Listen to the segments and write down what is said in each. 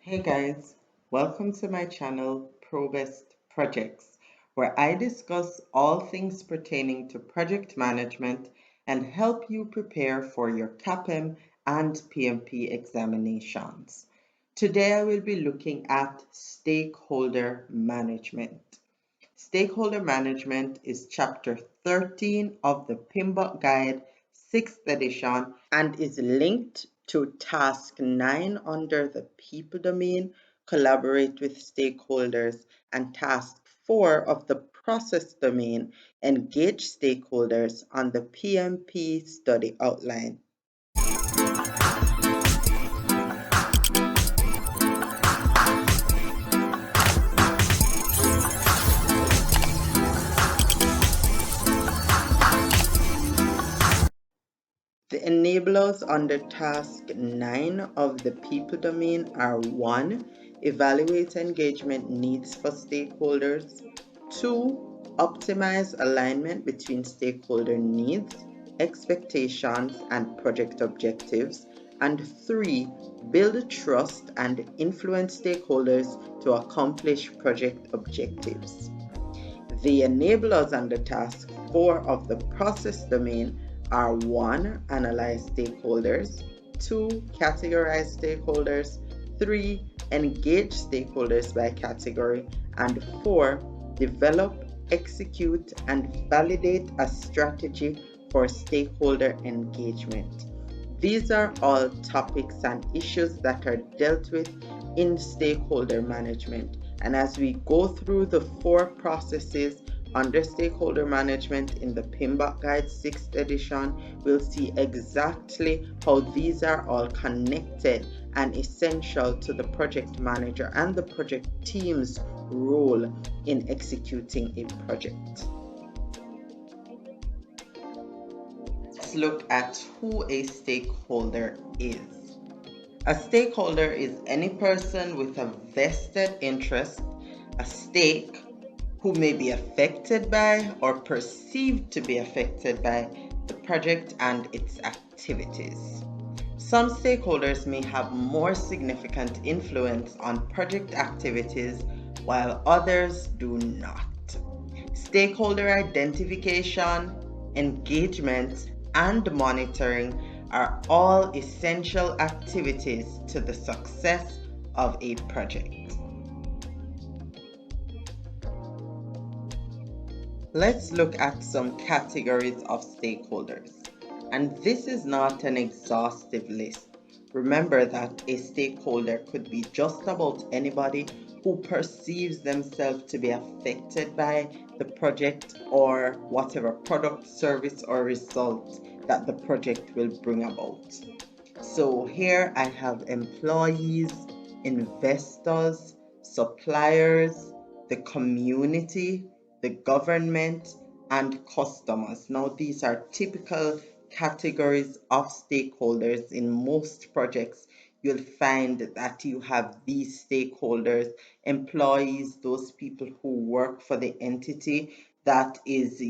Hey guys, welcome to my channel Probest Projects, where I discuss all things pertaining to project management and help you prepare for your CAPM and PMP examinations. Today I will be looking at stakeholder management. Stakeholder management is chapter 13 of the PMBOK guide, 6th edition, and is linked to task 9 under the people domain, collaborate with stakeholders, and task 4 of the process domain, engage stakeholders on the PMP Study Outline. The enablers under task 9 of the people domain are 1. Evaluate engagement needs for stakeholders. 2. Optimize alignment between stakeholder needs, expectations, and project objectives. And 3. Build trust and influence stakeholders to accomplish project objectives. The enablers under task 4 of the process domain are 1. Analyze stakeholders, 2. Categorize stakeholders, 3. Engage stakeholders by category, and 4. Develop, execute, and validate a strategy for stakeholder engagement. These are all topics and issues that are dealt with in stakeholder management. And as we go through the 4 processes under stakeholder management in the PMBOK Guide 6th edition, we'll see exactly how these are all connected and essential to the project manager and the project team's role in executing a project. Let's look at who a stakeholder is. A stakeholder is any person with a vested interest, a stake, who may be affected by or perceived to be affected by the project and its activities. Some stakeholders may have more significant influence on project activities while others do not. Stakeholder identification, engagement, and monitoring are all essential activities to the success of a project. Let's look at some categories of stakeholders. And this is not an exhaustive list. Remember that a stakeholder could be just about anybody who perceives themselves to be affected by the project or whatever product, service, or result that the project will bring about. So here I have employees, investors, suppliers, the community, the government, and customers. Now, these are typical categories of stakeholders. In most projects, you'll find that you have these stakeholders: employees, those people who work for the entity that is,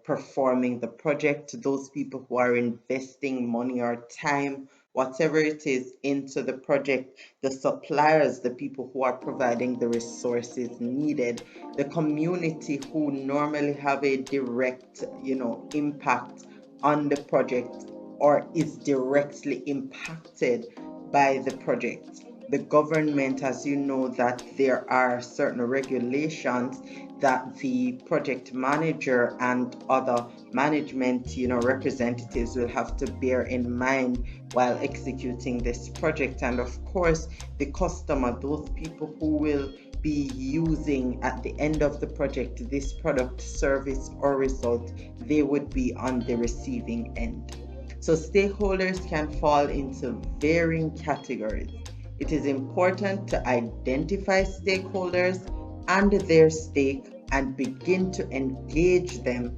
performing the project, those people who are investing money or time, whatever it is, into the project, the suppliers, the people who are providing the resources needed, the community who normally have a direct, impact on the project or is directly impacted by the project. The government, as you know, that there are certain regulations that the project manager and other management, representatives will have to bear in mind while executing this project. And of course, the customer, those people who will be using at the end of the project this product, service, or result, they would be on the receiving end. So stakeholders can fall into varying categories. It is important to identify stakeholders and their stake and begin to engage them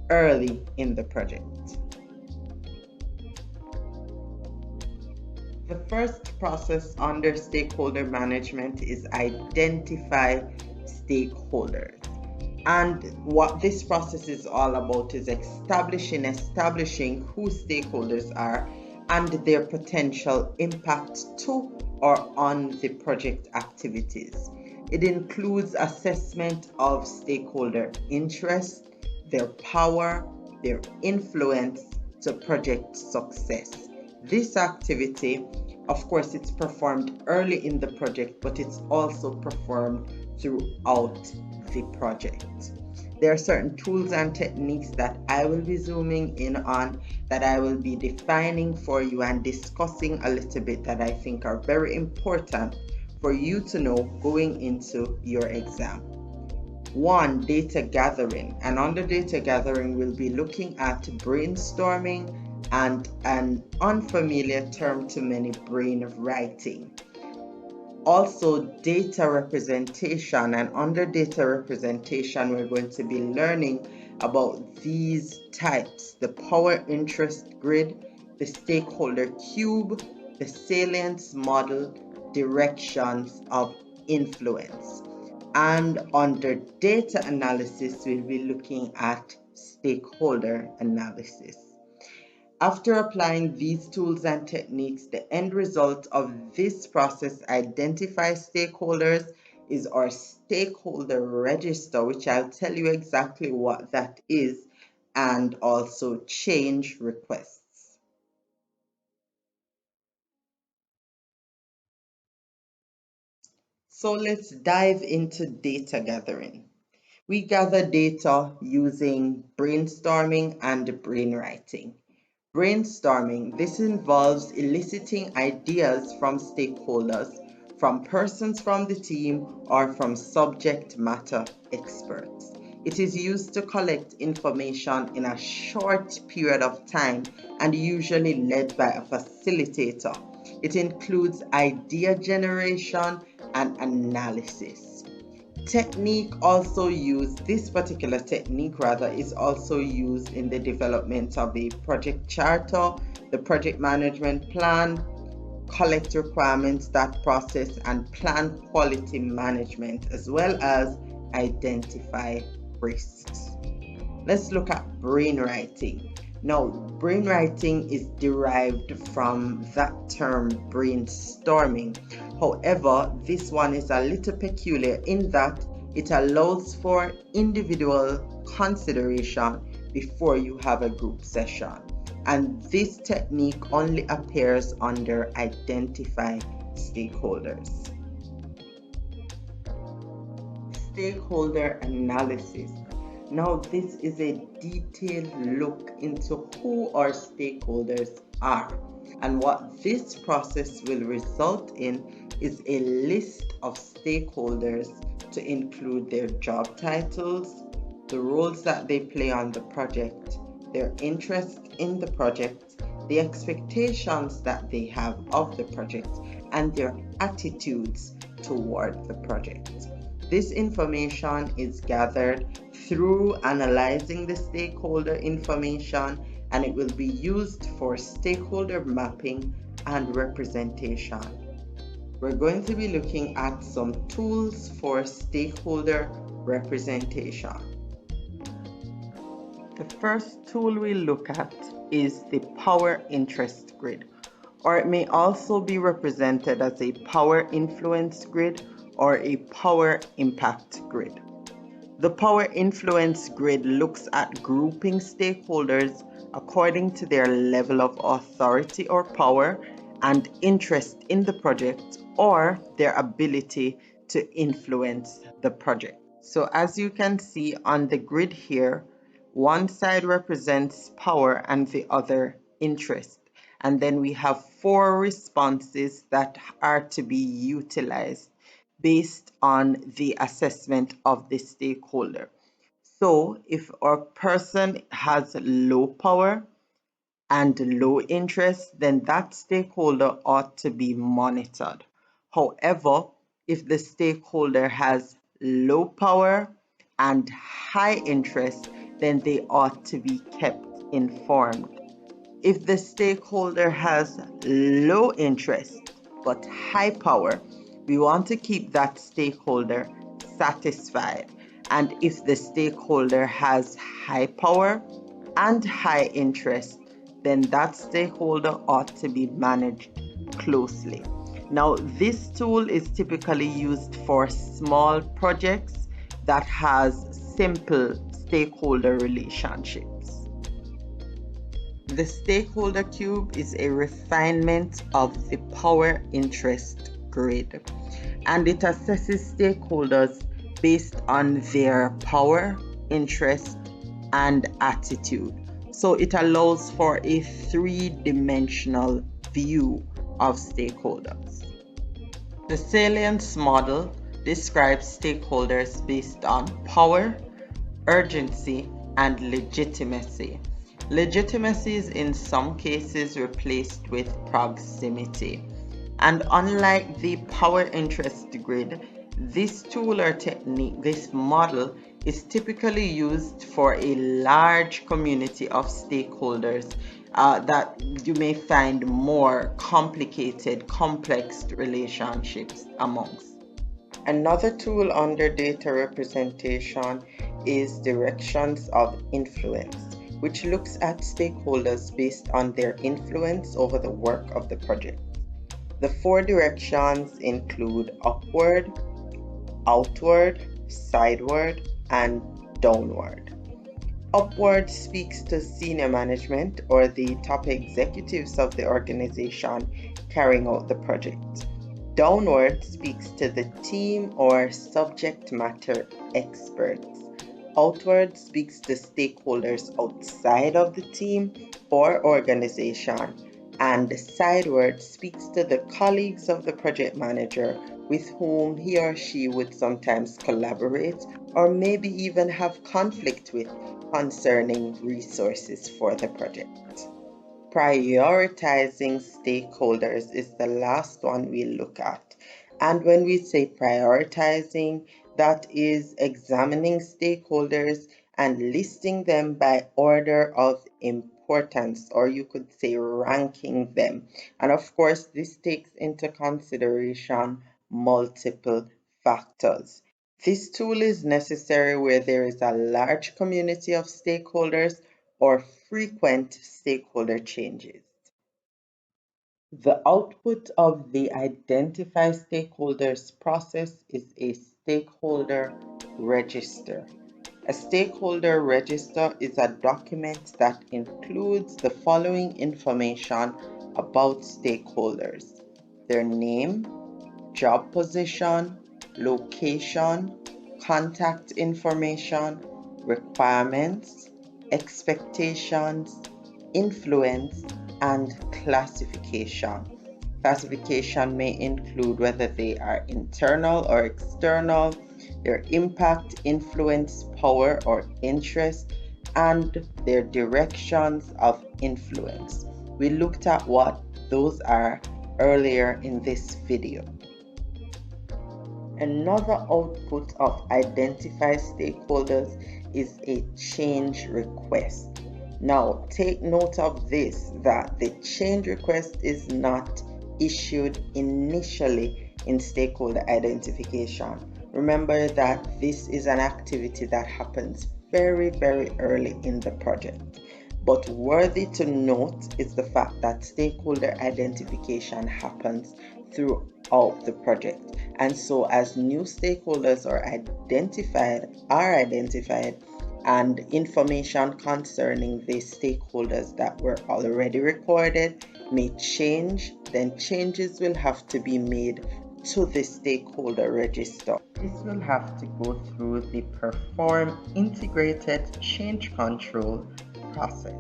early in the project. The first process under stakeholder management is identify stakeholders. And what this process is all about is establishing who stakeholders are and their potential impact to or on the project activities. It includes assessment of stakeholder interest, their power, their influence to project success. This activity, of course, it's performed early in the project, but it's also performed throughout the project. There are certain tools and techniques that I will be zooming in on, that I will be defining for you and discussing a little bit, that I think are very important for you to know going into your exam. One, data gathering. And under data gathering, we'll be looking at brainstorming and an unfamiliar term to many, brainwriting. Also, data representation, and under data representation we're going to be learning about these types: the power interest grid, the stakeholder cube, the salience model, directions of influence. And under data analysis we'll be looking at stakeholder analysis. After applying these tools and techniques, the end result of this process, identify stakeholders, is our stakeholder register, which I'll tell you exactly what that is, and also change requests. So let's dive into data gathering. We gather data using brainstorming and brainwriting. Brainstorming, this involves eliciting ideas from stakeholders, from persons from the team, or from subject matter experts. It is used to collect information in a short period of time and usually led by a facilitator. It includes idea generation and analysis. This particular technique is also used in the development of a project charter, the project management plan, collect requirements, that process, and plan quality management, as well as identify risks. Let's look at brainwriting. Now, brainwriting is derived from that term brainstorming. However, this one is a little peculiar in that it allows for individual consideration before you have a group session. And this technique only appears under identify stakeholders. Stakeholder analysis. Now, this is a detailed look into who our stakeholders are. And what this process will result in is a list of stakeholders to include their job titles, the roles that they play on the project, their interest in the project, the expectations that they have of the project, and their attitudes toward the project. This information is gathered through analyzing the stakeholder information, and it will be used for stakeholder mapping and representation. We're going to be looking at some tools for stakeholder representation. The first tool we look at is the power interest grid, or it may also be represented as a power influence grid or a power impact grid. The power influence grid looks at grouping stakeholders according to their level of authority or power and interest in the project, or their ability to influence the project. So as you can see on the grid here, one side represents power and the other interest. And then we have 4 responses that are to be utilized based on the assessment of the stakeholder. So if our person has low power and low interest, then that stakeholder ought to be monitored. However, if the stakeholder has low power and high interest, then they ought to be kept informed. If the stakeholder has low interest but high power, we want to keep that stakeholder satisfied. And if the stakeholder has high power and high interest, then that stakeholder ought to be managed closely. Now, this tool is typically used for small projects that has simple stakeholder relationships. The stakeholder cube is a refinement of the power interest grid, and it assesses stakeholders based on their power, interest, and attitude. So it allows for a three-dimensional view of stakeholders. The salience model describes stakeholders based on power, urgency, and legitimacy. Legitimacy is in some cases replaced with proximity. And unlike the power interest grid, this tool or technique, this model, is typically used for a large community of stakeholders that you may find more complicated, complex relationships amongst. Another tool under data representation is directions of influence, which looks at stakeholders based on their influence over the work of the project. The four directions include upward, outward, sideward, and downward. Upward speaks to senior management or the top executives of the organization carrying out the project. Downward speaks to the team or subject matter experts. Outward speaks to stakeholders outside of the team or organization. And sideward speaks to the colleagues of the project manager with whom he or she would sometimes collaborate or maybe even have conflict with concerning resources for the project. Prioritizing stakeholders is the last one we look at. And when we say prioritizing, that is examining stakeholders and listing them by order of importance, or you could say ranking them. And of course, this takes into consideration multiple factors. This tool is necessary where there is a large community of stakeholders or frequent stakeholder changes. The output of the Identify Stakeholders process is a stakeholder register. A stakeholder register is a document that includes the following information about stakeholders: their name, job position, location, contact information, requirements, expectations, influence, and classification. Classification may include whether they are internal or external, their impact, influence, power, or interest, and their directions of influence. We looked at what those are earlier in this video. Another output of Identify Stakeholders is a change request. Now, take note of this, that the change request is not issued initially in stakeholder identification. Remember that this is an activity that happens very, very early in the project. But worthy to note is the fact that stakeholder identification happens throughout the project. And so as new stakeholders are identified, and information concerning the stakeholders that were already recorded may change, then changes will have to be made to the stakeholder register. This will have to go through the Perform Integrated Change Control process.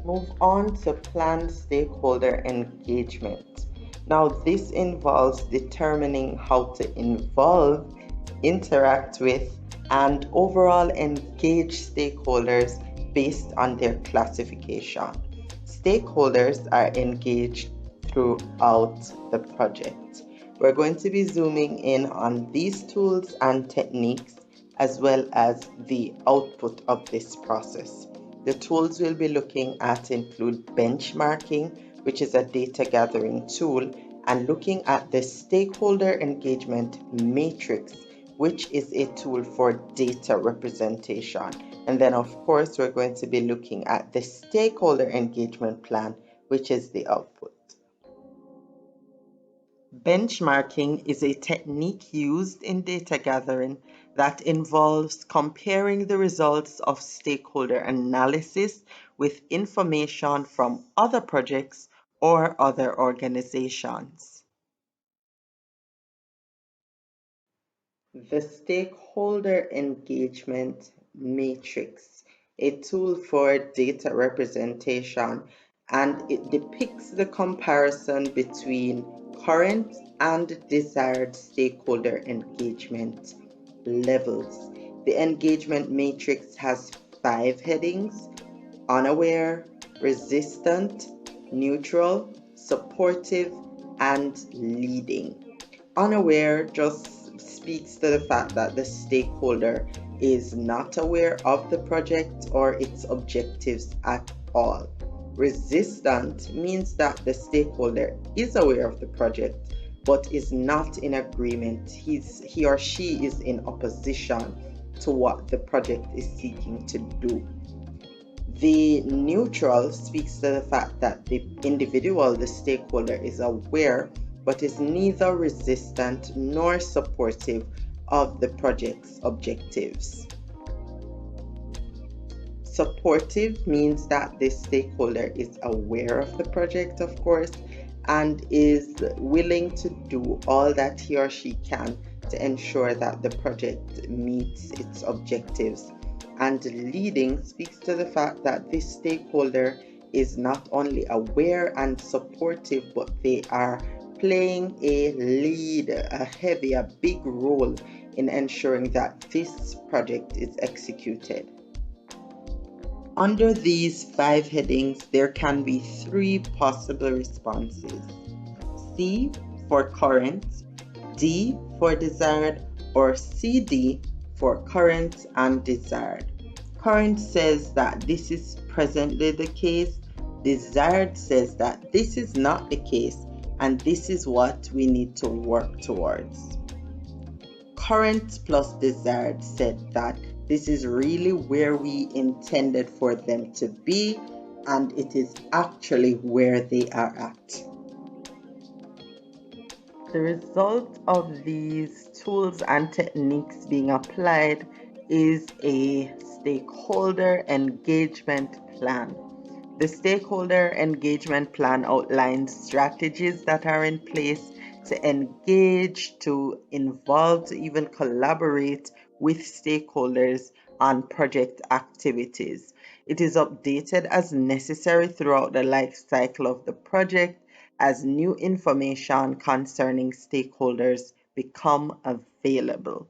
Move on to plan stakeholder engagement. Now, this involves determining how to involve, interact with, and overall engage stakeholders based on their classification. Stakeholders are engaged throughout the project. We're going to be zooming in on these tools and techniques as well as the output of this process. The tools we'll be looking at include benchmarking, which is a data gathering tool, and looking at the stakeholder engagement matrix, which is a tool for data representation. And then, of course, we're going to be looking at the stakeholder engagement plan, which is the output. Benchmarking is a technique used in data gathering that involves comparing the results of stakeholder analysis with information from other projects or other organizations. The Stakeholder Engagement Matrix, a tool for data representation, and it depicts the comparison between current and desired stakeholder engagement levels. The engagement matrix has 5 headings: unaware, resistant, neutral, supportive, and leading. Unaware just speaks to the fact that the stakeholder is not aware of the project or its objectives at all. Resistant means that the stakeholder is aware of the project but is not in agreement. He or she is in opposition to what the project is seeking to do. The neutral speaks to the fact that the individual, the stakeholder, is aware but is neither resistant nor supportive of the project's objectives. Supportive means that the stakeholder is aware of the project, of course, and is willing to do all that he or she can to ensure that the project meets its objectives. And leading speaks to the fact that this stakeholder is not only aware and supportive, but they are playing a lead, a big role in ensuring that this project is executed. Under these 5 headings, there can be 3 possible responses: C for current, D for desired, or CD for current and desired. Current says that this is presently the case. Desired says that this is not the case and this is what we need to work towards. Current plus desired said that this is really where we intended for them to be, and it is actually where they are at. The result of these tools and techniques being applied is a stakeholder engagement plan. The stakeholder engagement plan outlines strategies that are in place to engage, to involve, to even collaborate with stakeholders on project activities. It is updated as necessary throughout the life cycle of the project as new information concerning stakeholders become available.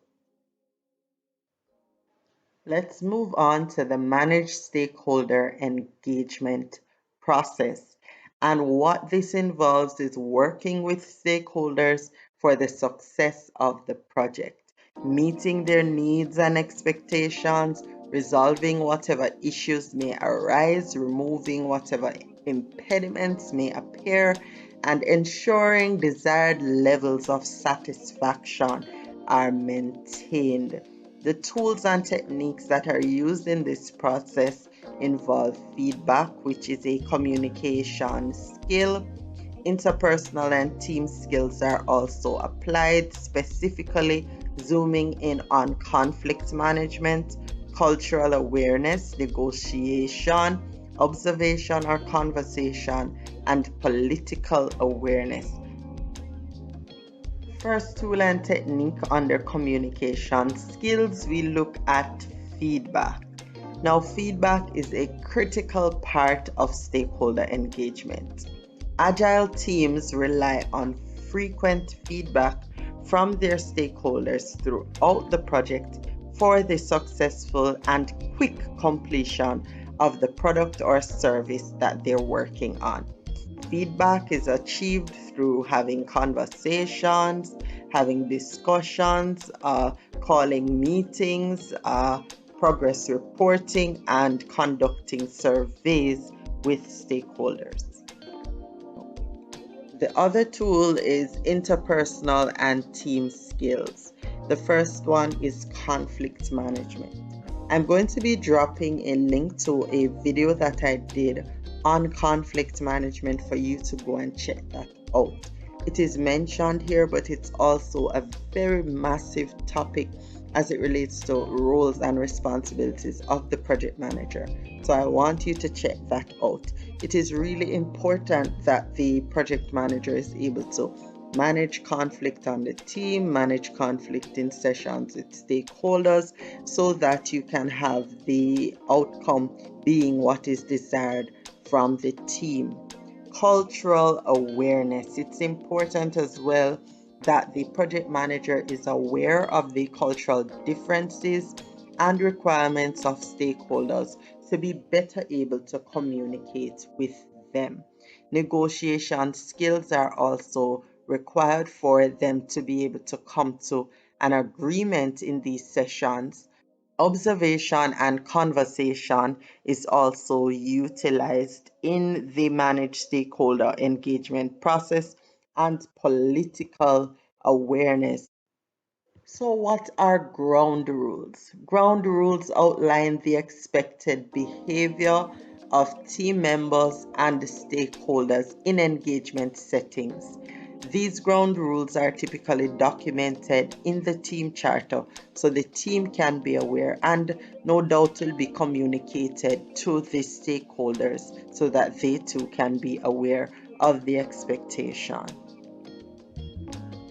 Let's move on to the managed stakeholder engagement process. And what this involves is working with stakeholders for the success of the project, meeting their needs and expectations, resolving whatever issues may arise, removing whatever impediments may appear, and ensuring desired levels of satisfaction are maintained. The tools and techniques that are used in this process involve feedback, which is a communication skill. Interpersonal and team skills are also applied, specifically zooming in on conflict management, cultural awareness, negotiation, observation or conversation, and political awareness. First tool and technique under communication skills, we look at feedback. Now, feedback is a critical part of stakeholder engagement. Agile teams rely on frequent feedback from their stakeholders throughout the project for the successful and quick completion of the product or service that they're working on. Feedback is achieved through having conversations, having discussions, calling meetings, progress reporting, and conducting surveys with stakeholders. The other tool is interpersonal and team skills. The first one is conflict management. I'm going to be dropping a link to a video that I did on conflict management for you to go and check that out. It is mentioned here, but it's also a very massive topic as it relates to roles and responsibilities of the project manager. So I want you to check that out. It is really important that the project manager is able to manage conflict on the team, manage conflict in sessions with stakeholders, so that you can have the outcome being what is desired from the team. Cultural awareness. It's important as well that the project manager is aware of the cultural differences and requirements of stakeholders to be better able to communicate with them. Negotiation skills are also required for them to be able to come to an agreement in these sessions. Observation and conversation is also utilized in the managed stakeholder engagement process, and political awareness. So, what are ground rules? Ground rules outline the expected behavior of team members and stakeholders in engagement settings. These ground rules are typically documented in the team charter so the team can be aware, and no doubt will be communicated to the stakeholders so that they too can be aware of the expectation.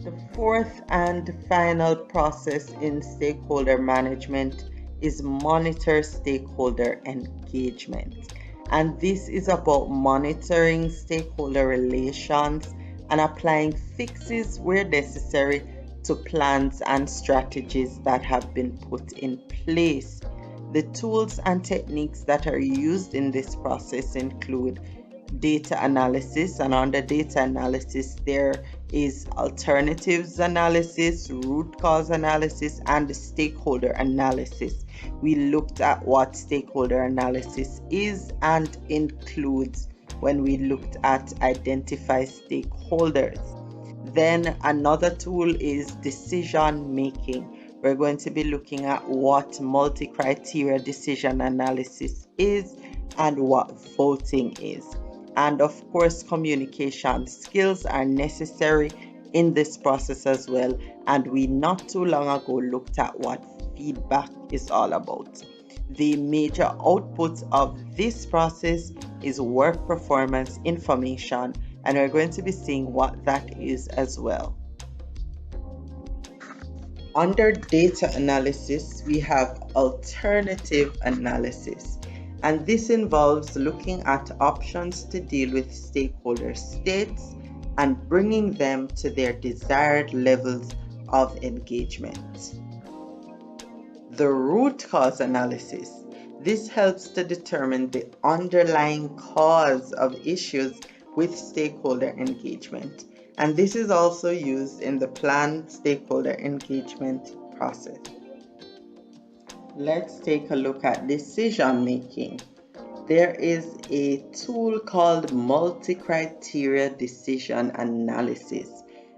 The fourth and final process in stakeholder management is monitor stakeholder engagement. And this is about monitoring stakeholder relations and applying fixes where necessary to plans and strategies that have been put in place. The tools and techniques that are used in this process include data analysis, and under data analysis there is alternatives analysis, root cause analysis, and stakeholder analysis. We looked at what stakeholder analysis is and includes when we looked at identify stakeholders. Then another tool is decision making. We're going to be looking at what multi-criteria decision analysis is and what voting is. And of course, communication skills are necessary in this process as well. And we not too long ago looked at what feedback is all about. The major output of this process is work performance information, and we're going to be seeing what that is as well. Under data analysis, we have alternative analysis, and this involves looking at options to deal with stakeholder states and bringing them to their desired levels of engagement. The root cause analysis. This helps to determine the underlying cause of issues with stakeholder engagement, and this is also used in the planned stakeholder engagement process. Let's take a look at decision making. There is a tool called multi-criteria decision analysis,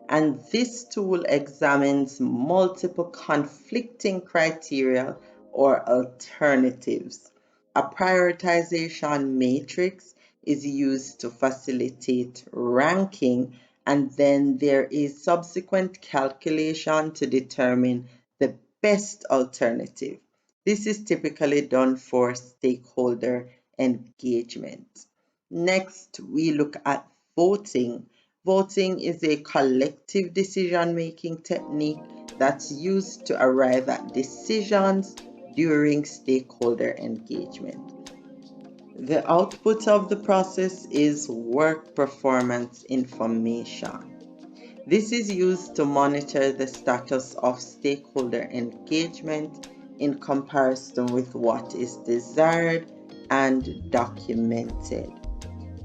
and this tool examines multiple conflicting criteria or alternatives. A prioritization matrix is used to facilitate ranking, and then there is subsequent calculation to determine the best alternative. This is typically done for stakeholder engagement. Next, we look at voting. Voting is a collective decision-making technique that's used to arrive at decisions during stakeholder engagement. The output of the process is work performance information. This is used to monitor the status of stakeholder engagement in comparison with what is desired and documented.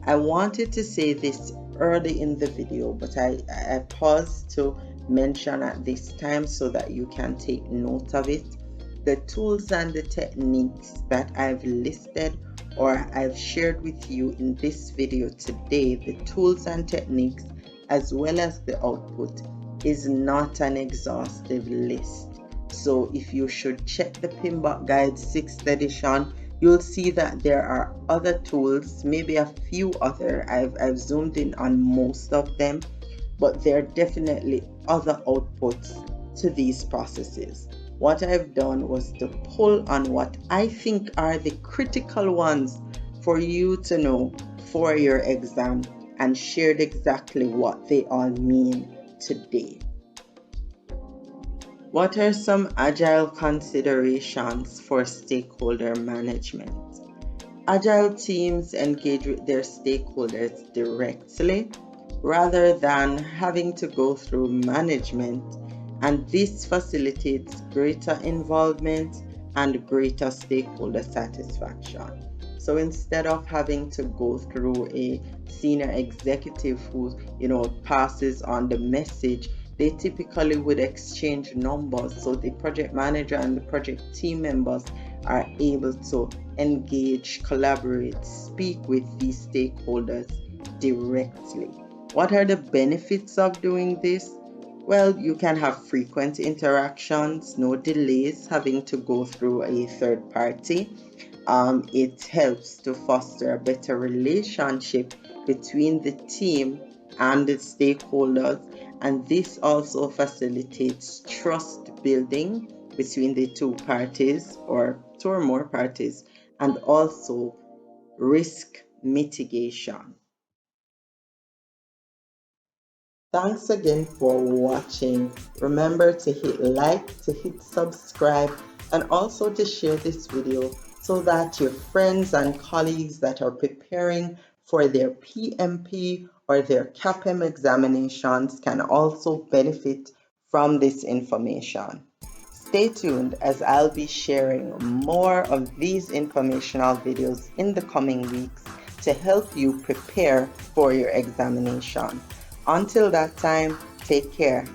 I wanted to say this early in the video, but I paused to mention at this time so that you can take note of it. The tools and the techniques that I've listed or I've shared with you in this video today, the tools and techniques as well as the output, is not an exhaustive list. So if you should check the PMBOK Guide 6th edition, you'll see that there are other tools, maybe a few other. I've zoomed in on most of them, but there are definitely other outputs to these processes. What I've done was to pull on what I think are the critical ones for you to know for your exam and shared exactly what they all mean today. What are some agile considerations for stakeholder management? Agile teams engage with their stakeholders directly rather than having to go through management, and this facilitates greater involvement and greater stakeholder satisfaction. So instead of having to go through a senior executive who, passes on the message, they typically would exchange numbers, so the project manager and the project team members are able to engage, collaborate, speak with these stakeholders directly. What are the benefits of doing this? Well, you can have frequent interactions, no delays having to go through a third party. It helps to foster a better relationship between the team and the stakeholders, and this also facilitates trust building between the two parties or two or more parties, and also risk mitigation. Thanks again for watching. Remember to hit like, to hit subscribe, and also to share this video so that your friends and colleagues that are preparing for their PMP or their CAPM examinations can also benefit from this information. Stay tuned as I'll be sharing more of these informational videos in the coming weeks to help you prepare for your examination. Until that time, take care.